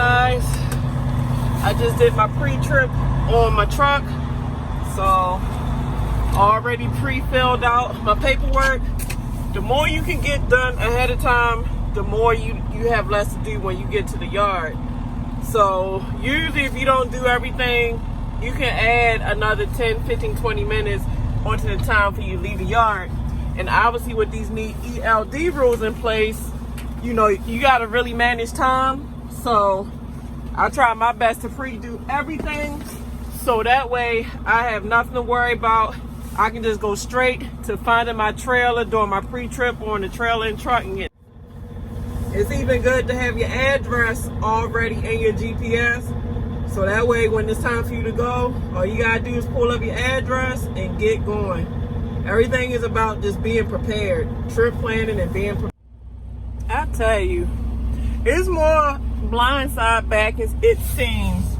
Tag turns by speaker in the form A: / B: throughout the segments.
A: guys, I just did my pre-trip on my truck, so already pre-filled out my paperwork. The more you can get done ahead of time, the more you have less to do when you get to the yard. So usually if you don't do everything, you can add another 10, 15, 20 minutes onto the time for you to leave the yard. And obviously with these new ELD rules in place, you know, you gotta really manage time. So I try my best to pre-do everything, so that way I have nothing to worry about. I can just go straight to finding my trailer, doing my pre-trip on the trailer and trucking it. It's even good to have your address already in your GPS, so that way when it's time for you to go, all you gotta do is pull up your address and get going. Everything is about just being prepared, trip planning and being prepared. I tell you, it's more blindside back as it seems.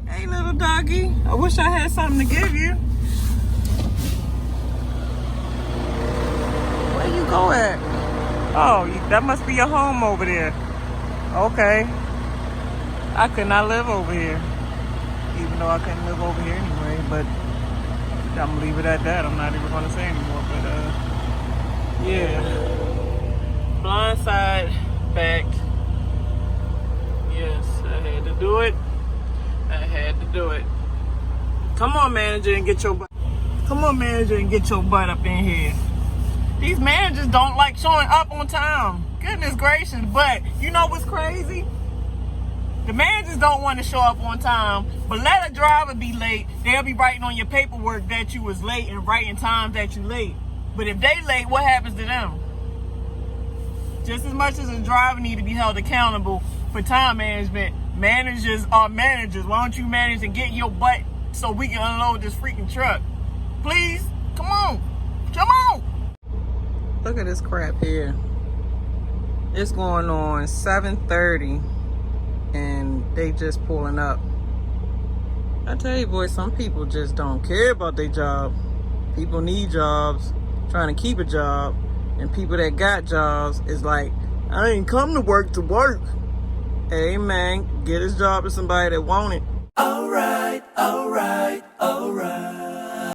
A: Hey little doggy, I wish I had something to give you. Where you go at? Oh, that must be your home over there. Okay. I could not live over here. Even though I couldn't live over here anyway, but I'm gonna leave it at that. I'm not even gonna say anymore, but yeah. Blindside back. Yes, I had to do it. I had to do it. Come on, manager, and get your butt. Come on, manager, and get your butt up in here. These managers don't like showing up on time. Goodness gracious, but you know what's crazy? The managers don't want to show up on time, but let a driver be late. They'll be writing on your paperwork that you was late and writing times that you late. But if they late, what happens to them? Just as much as a driver need to be held accountable for time management, managers are managers. Why don't you manage and get your butt so we can unload this freaking truck? Please, come on, come on. Look at this crap here. It's going on 7:30 and they just pulling up. I tell you boys, some people just don't care about their job. People need jobs, trying to keep a job. And people that got jobs is like, I ain't come to work to work. Hey man, get his job to somebody that want it. All right, all right, all right.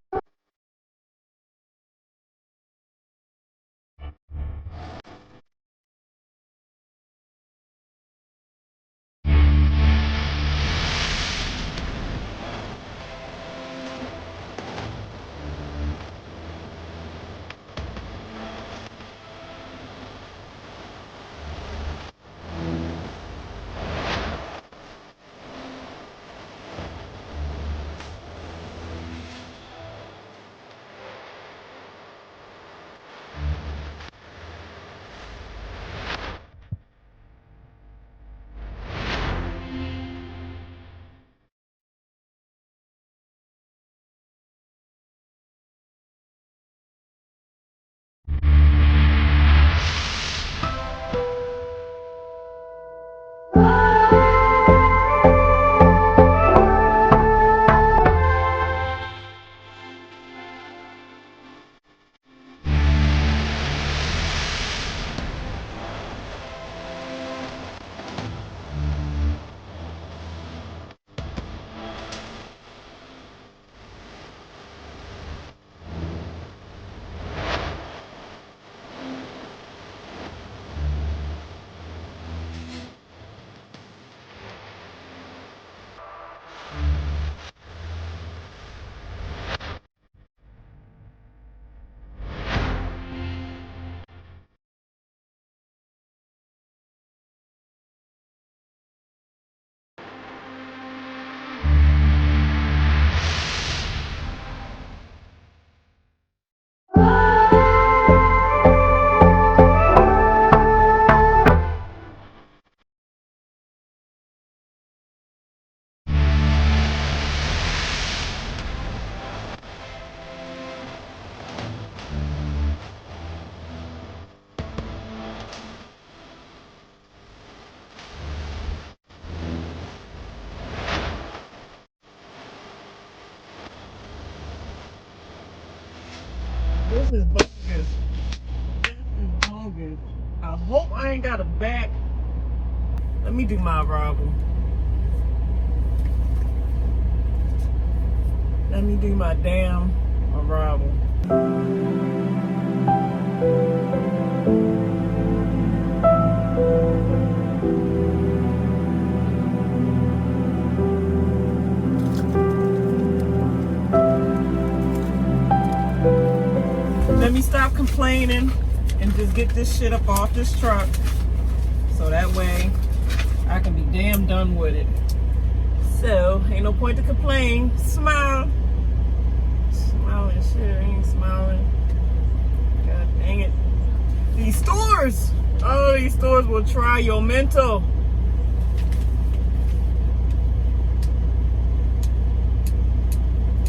A: This is bogus. This is bogus. I hope I ain't got a back. Let me do my arrival. Let me do my damn arrival. Let me stop complaining and just get this shit up off this truck so that way I can be damn done with it. So, ain't no point to complain. Smile. Smiling shit, I ain't smiling. God dang it. These stores! Oh, these stores will try your mental.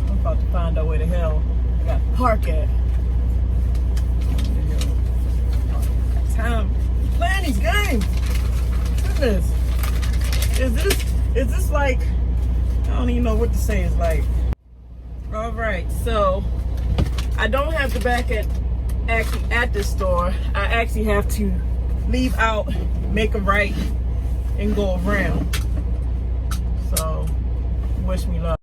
A: I'm about to find out where the hell I got to park at. Time playing these games. Goodness. Is this like, I don't even know what to say. It's like, all right, so I don't have to back at this store. I actually have to leave out, make a right, and go around. So, wish me luck.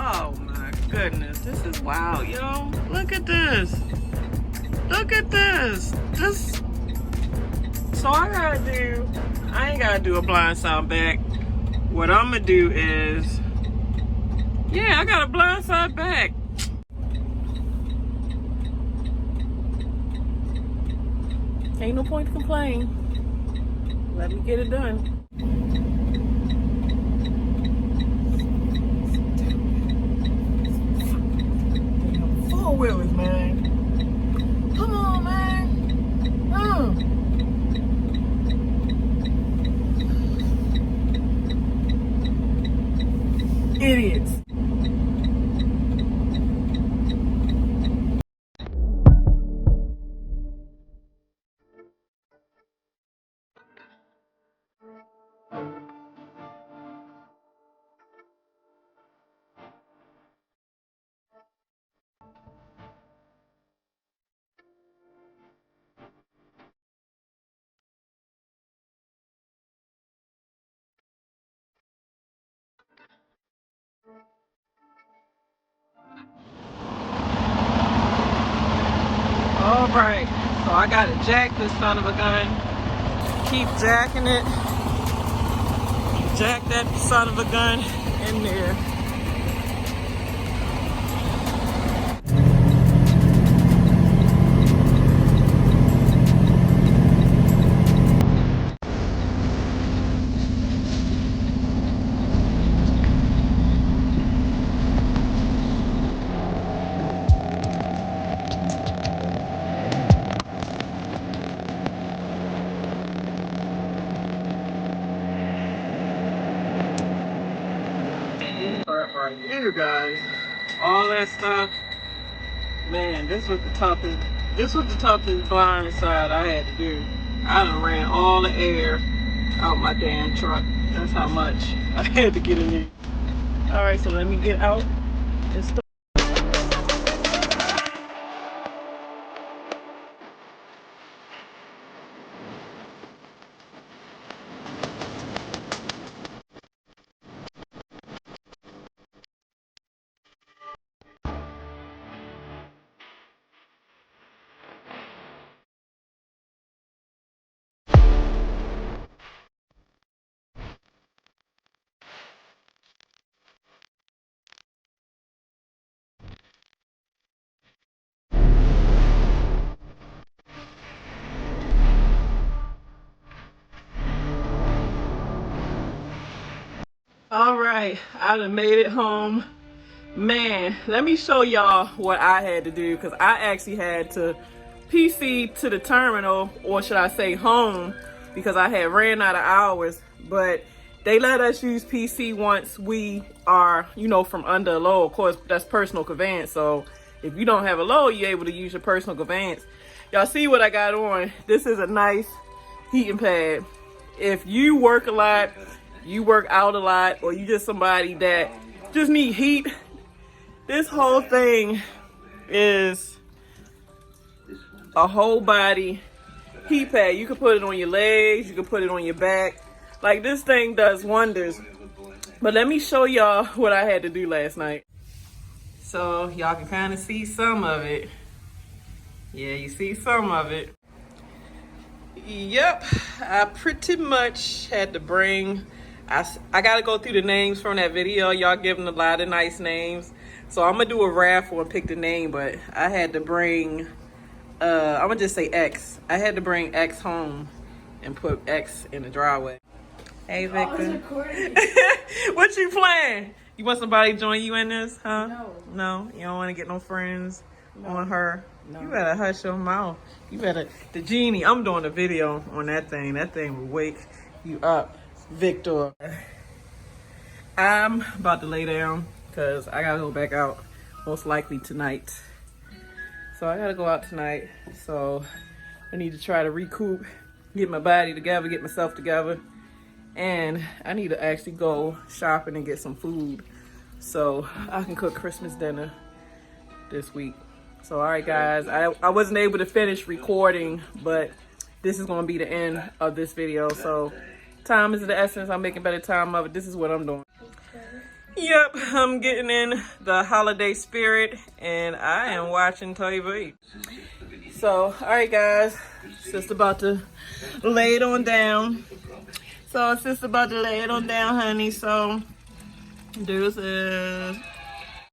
A: Oh my goodness, this is wild, yo. Look at this. Look at this. So I ain't gotta do a blindside back. What I'm gonna do is, yeah, I got a blindside back. Ain't no point to complain. Let me get it done. Four wheelers, man. Come on, man. Idiots. All right, so I gotta jack this son of a gun. Keep jacking it. Jack that son of a gun in there. Right here, guys. All that stuff. Man, this was the toughest blind side I had to do. I done ran all the air out my damn truck. That's how much I had to get in there. All right, so let me get out and start. right, I done made it home. Man, let me show y'all what I had to do, because I actually had to PC to the terminal, or should I say home, because I had ran out of hours. But they let us use PC once we are, you know, from under a load. Of course, that's personal conveyance. So if you don't have a load, you're able to use your personal conveyance. Y'all see what I got on? This is a nice heating pad. If you work a lot, you work out a lot, or you just somebody that just need heat, this whole thing is a whole body heat pad. You can put it on your legs, you can put it on your back. Like, this thing does wonders. But let me show y'all what I had to do last night. So y'all can kind of see some of it. Yeah, you see some of it. Yep, I pretty much had to bring, I gotta go through the names from that video. Y'all giving a lot of nice names. So I'm gonna do a raffle and pick the name, but I had to bring, I'm gonna just say X. I had to bring X home and put X in the driveway. Hey, Victor. What you playing? You want somebody to join you in this, huh?
B: No.
A: No? You don't want to get no friends on her?
B: No.
A: You better hush your mouth. You better, the genie, I'm doing a video on that thing. That thing will wake you up, Victor. I'm about to lay down because I gotta go back out most likely tonight. So I gotta go out tonight. So I need to try to recoup, get my body together, get myself together. And I need to actually go shopping and get some food so I can cook Christmas dinner this week. So, all right, guys, I wasn't able to finish recording, but this is going to be the end of this video. So, time is the essence. I'm making better time of it. This is what I'm doing. Yep, I'm getting in the holiday spirit, and I am watching TV. So, all right, guys, sister about to lay it on down. So, sister about to lay it on down, honey. So, this is